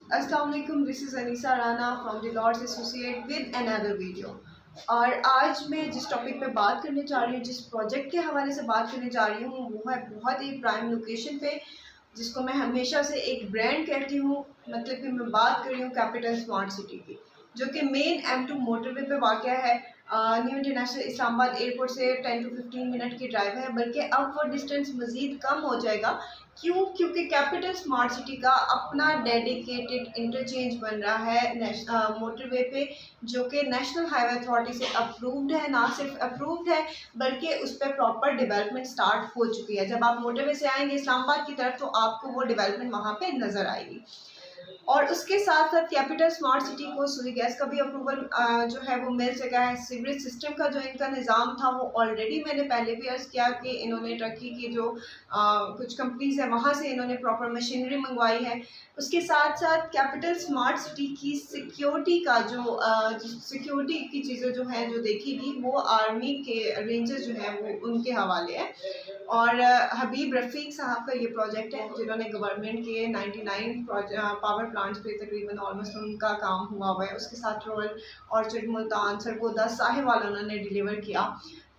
अस्सलाम वालेकुम, this is Anisa Rana from the lords associate with another video. और आज मैं जिस टॉपिक पे बात करने जा रही हूँ, जिस प्रोजेक्ट के हवाले से बात करने जा रही हूँ, वो है बहुत ही प्राइम लोकेशन पे, जिसको मैं हमेशा से एक ब्रांड कहती हूँ। मतलब कि मैं बात कर रही हूँ कैपिटल स्मार्ट सिटी की, जो कि मेन M2 मोटरवे पे वाक़या है। न्यू इंटरनेशनल इस्लामाबाद एयरपोर्ट से 10 टू 15 मिनट की ड्राइव है, बल्कि अब वो डिस्टेंस मज़ीद कम हो जाएगा। क्यों? क्योंकि कैपिटल स्मार्ट सिटी का अपना डेडिकेटेड इंटरचेंज बन रहा है मोटरवे पे, जो कि नेशनल हाईवे अथॉरिटी से अप्रूव्ड है। ना सिर्फ अप्रूव्ड है, बल्कि उस पर प्रॉपर डेवलपमेंट स्टार्ट हो चुकी है। जब आप मोटरवे से आएंगे इस्लामाबाद की तरफ, तो आपको वो डेवलपमेंट वहाँ पे नज़र आएगी। और उसके साथ साथ कैपिटल स्मार्ट सिटी को सूर्य गैस का भी अप्रूवल जो है वो मिल सका है। सीवरेज सिस्टम का जो इनका निज़ाम था, वो ऑलरेडी मैंने पहले भी अर्ज़ किया कि इन्होंने टर्की की जो कुछ कंपनीज है, वहाँ से इन्होंने प्रॉपर मशीनरी मंगवाई है। उसके साथ साथ कैपिटल स्मार्ट सिटी की सिक्योरिटी का जो सिक्योरिटी की चीज़ें जो हैं जो देखेगी, वो आर्मी के रेंजर्स जो हैं वो उनके हवाले है। और हबीब रफ़ीक साहब का ये प्रोजेक्ट है, जिन्होंने गवर्नमेंट के 99 पावर प्लांट्स पे तकरीबन ऑलमोस्ट उनका काम हुआ है। उसके साथ रॉयल ऑर्चर्ड, मुल्तान, सरगोदा, साहिवाल उन्होंने डिलीवर किया।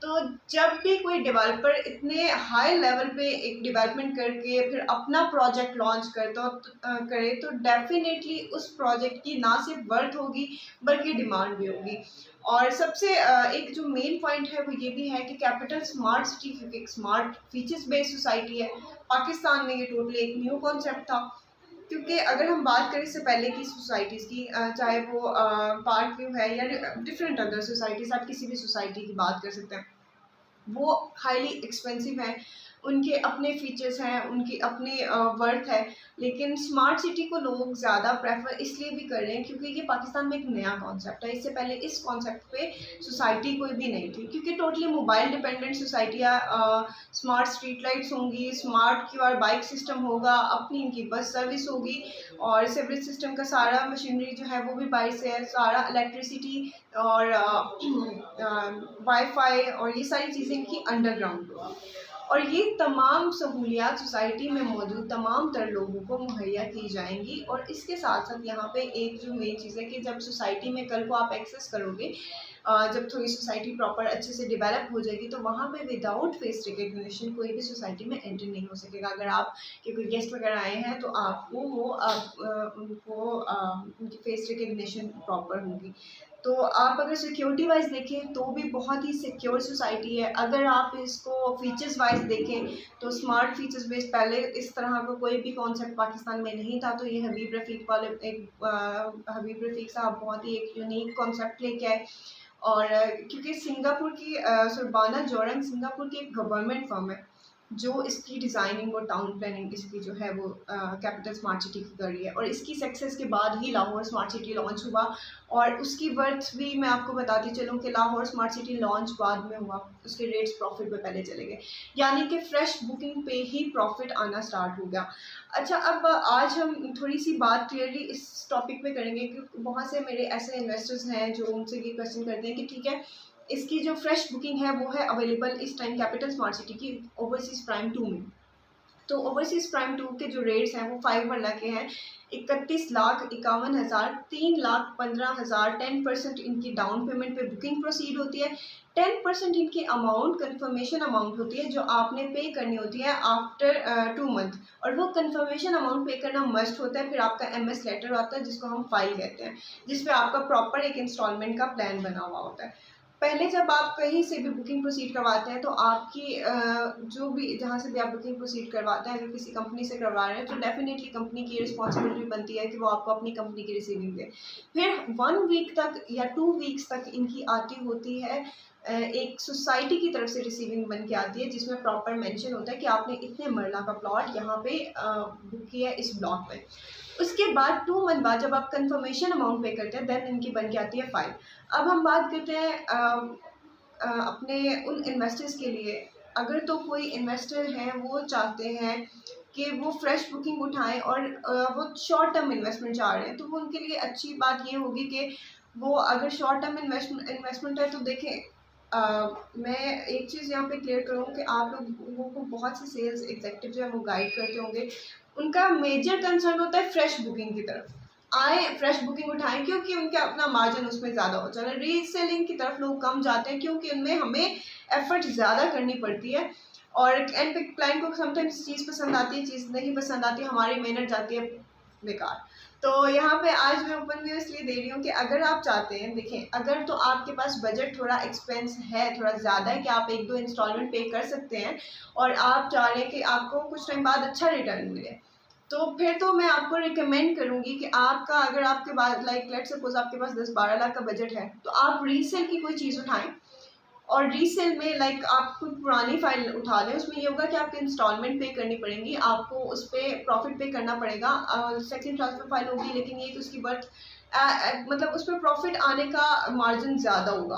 तो जब भी कोई डेवलपर इतने हाई लेवल पे एक डेवलपमेंट करके फिर अपना प्रोजेक्ट लॉन्च करे, तो डेफिनेटली उस प्रोजेक्ट की ना सिर्फ वर्थ होगी, बल्कि डिमांड भी होगी। और सबसे एक जो मेन पॉइंट है वो ये भी है कि कैपिटल स्मार्ट सिटी, क्योंकि एक स्मार्ट फीचर्स बेस्ड सोसाइटी है, पाकिस्तान में ये टोटली एक न्यू कॉन्सेप्ट था। क्योंकि अगर हम बात करें इससे पहले की सोसाइटीज़ की, चाहे वो पार्क व्यू है या डिफरेंट अदर सोसाइटीज़, आप किसी भी सोसाइटी की बात कर सकते हैं, वो हाईली एक्सपेंसिव हैं। उनके अपने फीचर्स हैं, उनकी अपनी वर्थ है। लेकिन स्मार्ट सिटी को लोग ज़्यादा प्रेफर इसलिए भी कर रहे हैं क्योंकि ये पाकिस्तान में एक नया कॉन्सेप्ट है। इससे पहले इस कॉन्सेप्ट पे सोसाइटी कोई भी नहीं थी, क्योंकि टोटली मोबाइल डिपेंडेंट सोसाइटियाँ। स्मार्ट स्ट्रीट लाइट्स होंगी, स्मार्ट क्यूआर बाइक सिस्टम होगा, अपनी इनकी बस सर्विस होगी, और सिवरेज सिस्टम का सारा मशीनरी जो है वो भी बाहर से है, सारा इलेक्ट्रिसिटी और वाईफाई और ये सारी चीज़ें इनकी अंडरग्राउंड होगी। और ये तमाम सहूलियात सोसाइटी में मौजूद तमाम तर लोगों को मुहैया की जाएंगी। और इसके साथ साथ यहाँ पे एक जो मेन चीज़ है कि जब सोसाइटी में कल को आप एक्सेस करोगे, जब थोड़ी सोसाइटी प्रॉपर अच्छे से डेवलप हो जाएगी, तो वहाँ पे विदाउट फेस रिकग्निशन कोई भी सोसाइटी में एंटर नहीं हो सकेगा। अगर आप के कोई गेस्ट वगैरह आए हैं, तो आपको वो उनको उनकी फेस रिकग्निशन प्रॉपर होगी। तो आप अगर सिक्योरिटी वाइज देखें तो भी बहुत ही सिक्योर सोसाइटी है। अगर आप इसको फीचर्स वाइज देखें, तो स्मार्ट फीचर्स बेस्ड पहले इस तरह का कोई भी कॉन्सेप्ट पाकिस्तान में नहीं था। तो ये हबीब रफ़ीक वाले हबीब रफ़ीक साहब बहुत ही एक यूनिक कॉन्सेप्ट लेके आए। और क्योंकि सिंगापुर की सुरबाना जोरंग सिंगापुर की एक गवर्नमेंट फर्म है, जो इसकी डिज़ाइनिंग और टाउन प्लानिंग इसकी जो है वो कैपिटल स्मार्ट सिटी की कर रही है। और इसकी सक्सेस के बाद ही लाहौर स्मार्ट सिटी लॉन्च हुआ। और उसकी वर्थ भी मैं आपको बताती चलूँ कि लाहौर स्मार्ट सिटी लॉन्च बाद में हुआ, उसके रेट्स प्रॉफिट में पहले चले गए, यानी कि फ्रेश बुकिंग पे ही प्रॉफिट आना स्टार्ट हो गया। अच्छा, अब आज हम थोड़ी सी बात क्लियरली इस टॉपिक पे करेंगे, क्योंकि बहुत से मेरे ऐसे इन्वेस्टर्स हैं जो उनसे ये क्वेश्चन करते हैं कि ठीक है, इसकी जो फ्रेश बुकिंग है वो है अवेलेबल इस टाइम कैपिटल स्मार्ट सिटी की ओवरसीज़ प्राइम 2 में। तो ओवरसीज़ प्राइम 2 के जो रेट्स हैं वो 5 के हैं, 31,51,000, 3,15,000। 10% इनकी डाउन पेमेंट पे बुकिंग प्रोसीड होती है। 10% इनकी अमाउंट कंफर्मेशन अमाउंट होती है, जो आपने पे करनी होती है आफ्टर 2 मंथ। और वो कंफर्मेशन अमाउंट पे करना मस्ट होता है। फिर आपका MS लेटर आता है, जिसको हम फाइल कहते हैं, जिसपे आपका प्रॉपर एक इंस्टॉलमेंट का प्लान बना हुआ होता है। पहले जब आप कहीं से भी बुकिंग प्रोसीड करवाते हैं, तो आपकी जो भी जहाँ से भी आप बुकिंग प्रोसीड करवाते हैं, अगर किसी कंपनी से करवा रहे हैं, तो डेफिनेटली कंपनी की रिस्पॉन्सिबिलिटी बनती है कि वो आपको अपनी कंपनी की रिसीविंग दे। फिर 1 वीक तक या 2 वीक्स तक इनकी आती होती है, एक सोसाइटी की तरफ से रिसीविंग बन के आती है, जिसमें प्रॉपर मेंशन होता है कि आपने इतने मरला का प्लॉट यहाँ पे बुक किया है इस ब्लॉक में। उसके बाद 2 मंथ बाद जब आप कंफर्मेशन अमाउंट पे करते हैं, देन इनकी बन के आती है फाइल। अब हम बात करते हैं अपने उन इन्वेस्टर्स के लिए। अगर तो कोई इन्वेस्टर हैं वो चाहते हैं कि वो फ्रेश बुकिंग उठाएं और वो शॉर्ट टर्म इन्वेस्टमेंट चाह रहे हैं, तो वो उनके लिए अच्छी बात ये होगी कि वो अगर शॉर्ट टर्म इन्वेस्टमेंट है, तो देखें, मैं एक चीज़ यहाँ पे क्लियर करूँ कि आप लोगों को बहुत से सेल्स एग्जेक्टिव जो है वो गाइड करते होंगे, उनका मेजर कंसर्न होता है फ्रेश बुकिंग की तरफ। आए फ्रेश बुकिंग उठाएं, क्योंकि उनके अपना मार्जिन उसमें ज़्यादा हो जाए। रीसेलिंग की तरफ लोग कम जाते हैं क्योंकि उनमें हमें एफर्ट ज़्यादा करनी पड़ती है, और एंड पे क्लाइंट को समटाइम्स चीज़ पसंद आती है, चीज़ नहीं पसंद आती, हमारी मेहनत जाती है बेकार। तो यहाँ पे आज मैं ओपन व्यू इसलिए दे रही हूँ कि अगर आप चाहते हैं, देखें, अगर तो आपके पास बजट थोड़ा एक्सपेंस है, थोड़ा ज़्यादा है कि आप 1-2 इंस्टॉलमेंट पे कर सकते हैं, और आप चाह रहे हैं कि आपको कुछ टाइम बाद अच्छा रिटर्न मिले, तो फिर तो मैं आपको रिकमेंड करूँगी कि आपका, अगर आपके पास लाइक लेट्स सपोज आपके पास 10-12 लाख का बजट है, तो आप रीसेल की कोई चीज़ उठाएं, और रीसेल में लाइक आप कोई पुरानी फाइल उठा लें। उसमें ये होगा कि आपको इंस्टॉलमेंट पे करनी पड़ेंगी, आपको उस पर प्रॉफिट पे करना पड़ेगा, सेकंड ट्रांसफर फाइल होगी, लेकिन ये कि उसकी बर्थ मतलब उस पर प्रॉफिट आने का मार्जिन ज़्यादा होगा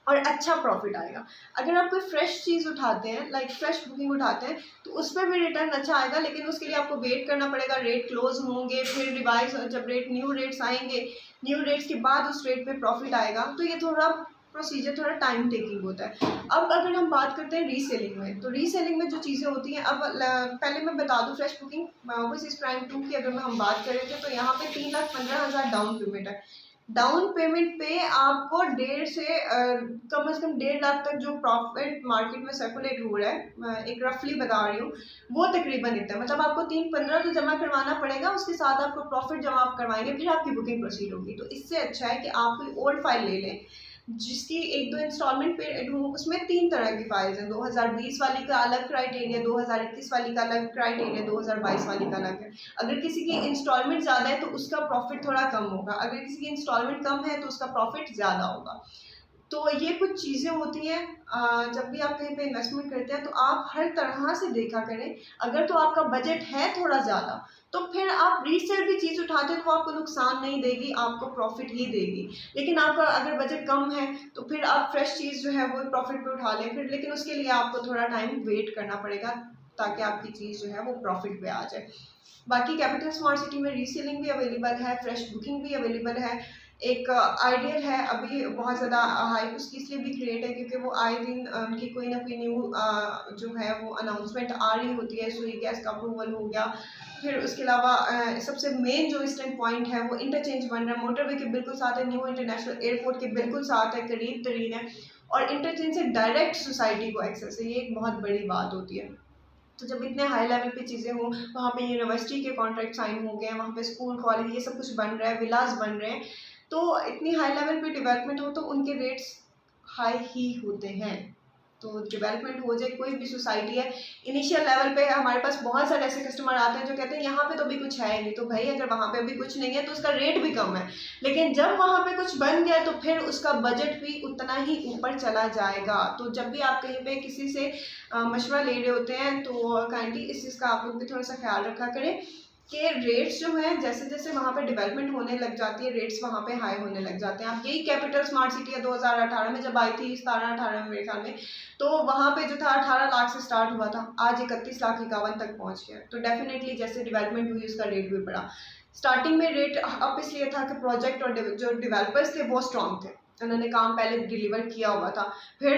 और अच्छा प्रॉफिट आएगा। अगर आप कोई फ्रेश चीज़ उठाते हैं, लाइक फ्रेश बुकिंग उठाते हैं, तो उस पर भी रिटर्न अच्छा आएगा, लेकिन उसके लिए आपको वेट करना पड़ेगा, रेट क्लोज होंगे, फिर रिवाइज, जब न्यू रेट्स आएंगे, न्यू रेट्स के बाद उस रेट पे प्रॉफिट आएगा, तो ये थोड़ा प्रोसीजर थोड़ा टाइम टेकिंग होता है। अब अगर हम बात करते हैं रीसेलिंग में, तो रीसेलिंग में जो चीज़ें होती हैं, अब पहले मैं बता दूं, फ्रेश बुकिंग ओवरसीज प्राइम 2 की अगर हम बात कर रहे थे, तो यहाँ पे 3,15,000 डाउन पेमेंट है। डाउन पेमेंट पे आपको 1.5 से कम से कम 1.5 लाख तक जो प्रॉफिट मार्केट में सर्कुलेट हो रहा है, मैं एक रफली बता रही हूँ, वो तकरीबन इतना है। मतलब आपको 3-15 तो जमा करवाना पड़ेगा, उसके साथ आपको प्रॉफिट जमा आप करवाएंगे, फिर आपकी बुकिंग प्रोसीड होगी। तो इससे अच्छा है कि आप कोई ओल्ड फाइल ले लें जिसकी 1-2 इंस्टॉलमेंट पे हो। उसमें 3 तरह की फाइल्स हैं, 2020 वाली का अलग क्राइटेरिया, 2021 वाली का अलग क्राइटेरिया, 2022 वाली का अलग है। अगर किसी की इंस्टॉलमेंट ज़्यादा है तो उसका प्रॉफिट थोड़ा कम होगा, अगर किसी की इंस्टॉलमेंट कम है तो उसका प्रॉफिट ज़्यादा होगा। तो ये कुछ चीज़ें होती हैं, जब भी आप कहीं पे इन्वेस्टमेंट करते हैं तो आप हर तरह से देखा करें। अगर तो आपका बजट है थोड़ा ज़्यादा, तो फिर आप रीसेल भी चीज़ उठाते हैं तो वो आपको नुकसान नहीं देगी, आपको प्रॉफिट ही देगी। लेकिन आपका अगर बजट कम है तो फिर आप फ्रेश चीज़ जो है वो प्रॉफिट पे उठा लें फिर, लेकिन उसके लिए आपको थोड़ा टाइम वेट करना पड़ेगा ताकि आपकी चीज़ जो है वो प्रॉफिट पे आ जाए। बाकी कैपिटल स्मार्ट सिटी में रीसेलिंग भी अवेलेबल है, फ्रेश बुकिंग भी अवेलेबल है। एक आइडियल है, अभी बहुत ज़्यादा हाइप उसकी इसलिए भी क्रिएट है क्योंकि वो आए दिन उनकी कोई ना कोई न्यू जो है वो अनाउंसमेंट आ रही होती है। सुई गैस का अप्रूवल हो गया, फिर उसके अलावा सबसे मेन जो इस टाइम पॉइंट है वो इंटरचेंज बन रहा है, मोटरवे के बिल्कुल साथ है, न्यू इंटरनेशनल एयरपोर्ट के बिल्कुल साथ है, करीब तरीन है, और इंटरचेंज से डायरेक्ट सोसाइटी को एक्सेस है। ये एक बहुत बड़ी बात होती है। तो जब इतने हाई लेवल पे चीज़ें हों, वहाँ पे यूनिवर्सिटी के कॉन्ट्रैक्ट साइन हो गए हैं, वहाँ पे स्कूल कॉलेज ये सब कुछ बन रहा है, विलास बन रहे हैं, तो इतनी हाई लेवल पे डेवलपमेंट हो तो उनके रेट्स हाई ही होते हैं। तो डेवलपमेंट हो जाए, कोई भी सोसाइटी है, इनिशियल लेवल पे हमारे पास बहुत सारे ऐसे कस्टमर आते हैं जो कहते हैं यहाँ पे तो अभी कुछ है ही नहीं, तो भाई अगर वहाँ पे अभी कुछ नहीं है तो उसका रेट भी कम है, लेकिन जब वहाँ पे कुछ बन गया तो फिर उसका बजट भी उतना ही ऊपर चला जाएगा। तो जब भी आप कहीं पे किसी से मशवरा ले रहे होते हैं तो काइंडली इस चीज़ का आप लोग भी थोड़ा सा ख्याल रखा करें कि रेट्स जो हैं जैसे जैसे वहाँ पे डेवलपमेंट होने लग जाती है, रेट्स वहाँ पे हाई होने लग जाते हैं। आप यही कैपिटल स्मार्ट सिटी है 2018 में जब आई थी, 17-18 में मेरे ख्याल में, तो वहाँ पे जो था 18 लाख से स्टार्ट हुआ था, आज 31,51 तक पहुँच गया। तो डेफिनेटली जैसे डेवलपमेंट हुई उसका रेट भी बढ़ा। स्टार्टिंग में रेट अप इसलिए था कि प्रोजेक्ट और जो डेवलपर्स थे वो स्ट्रॉन्ग थे, उन्होंने काम पहले डिलीवर किया हुआ था। फिर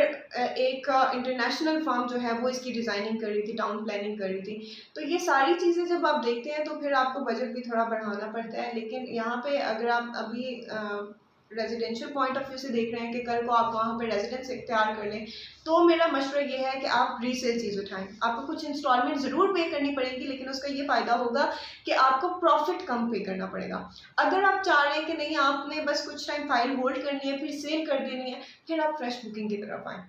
एक इंटरनेशनल फर्म जो है वो इसकी डिज़ाइनिंग कर रही थी, टाउन प्लानिंग कर रही थी। तो ये सारी चीज़ें जब आप देखते हैं तो फिर आपको बजट भी थोड़ा बढ़ाना पड़ता है। लेकिन यहाँ पे अगर आप अभी रेजिडेंशियल पॉइंट ऑफ व्यू से देख रहे हैं कि कल को आप वहाँ पे रेजिडेंस इख्तियार कर लें, तो मेरा मशवरा ये है कि आप रीसेल चीज़ उठाएं। आपको कुछ इंस्टॉलमेंट ज़रूर पे करनी पड़ेगी, लेकिन उसका ये फ़ायदा होगा कि आपको प्रॉफिट कम पे करना पड़ेगा। अगर आप चाह रहे हैं कि नहीं आपने बस कुछ टाइम फाइल होल्ड करनी है फिर सेल कर देनी है, फिर आप फ्रेश बुकिंग की तरफ आएँ।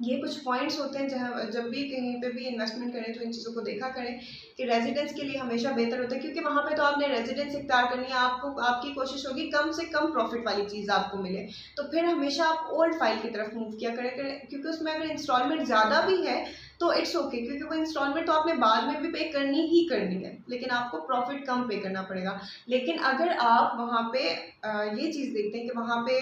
ये कुछ पॉइंट्स होते हैं जहाँ जब भी कहीं पे भी इन्वेस्टमेंट करें तो इन चीज़ों को देखा करें कि रेजिडेंस के लिए हमेशा बेहतर होता है, क्योंकि वहाँ पे तो आपने रेजिडेंस इख्तियार करनी है, आपको आपकी कोशिश होगी कम से कम प्रॉफिट वाली चीज़ आपको मिले। तो फिर हमेशा आप ओल्ड फाइल की तरफ मूव किया करें, क्योंकि उसमें अगर इंस्टॉलमेंट ज़्यादा भी है तो इट्स ओके, क्योंकि वो इंस्टॉलमेंट तो आपने बाद में भी पे करनी ही करनी है, लेकिन आपको प्रॉफिट कम पे करना पड़ेगा। लेकिन अगर आप वहाँ पे ये चीज़ देखते हैं कि वहाँ पे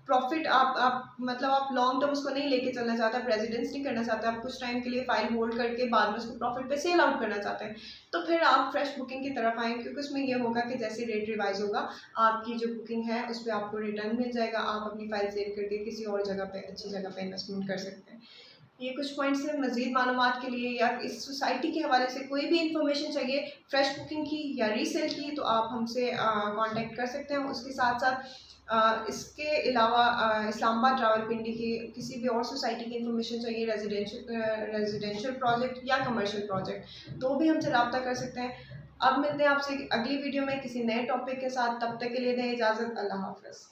प्रॉफिट आप मतलब आप लॉन्ग टर्म उसको नहीं लेके चलना चाहते, आप रेजिडेंस नहीं करना चाहते, आप कुछ टाइम के लिए फाइल होल्ड करके बाद में उसको प्रॉफिट पे सेल आउट करना चाहते हैं, तो फिर आप फ्रेश बुकिंग की तरफ आएँ, क्योंकि उसमें ये होगा कि जैसे रेट रिवाइज होगा आपकी जो बुकिंग है उस पर आपको रिटर्न मिल जाएगा, आप अपनी फाइल सेल करके किसी और जगह पे अच्छी जगह पे इन्वेस्टमेंट कर सकते हैं। ये कुछ पॉइंट्स हैं। मज़ीद मालूमात के लिए या इस सोसाइटी के हवाले से कोई भी इंफॉर्मेशन चाहिए फ्रेश कुकिंग की या रीसेल की, तो आप हमसे कांटेक्ट कर सकते हैं। उसके साथ साथ इसके अलावा इस्लामाबाद रावलपिंडी की किसी भी और सोसाइटी की इंफॉर्मेशन चाहिए, रेजिडेंशियल प्रोजेक्ट या कमर्शियल प्रोजेक्ट, तो भी हमसे रब्ता कर सकते हैं। अब मिलते हैं आपसे अगली वीडियो में किसी नए टॉपिक के साथ। तब तक के लिए दें इजाज़त। अल्लाह हाफ़िज़।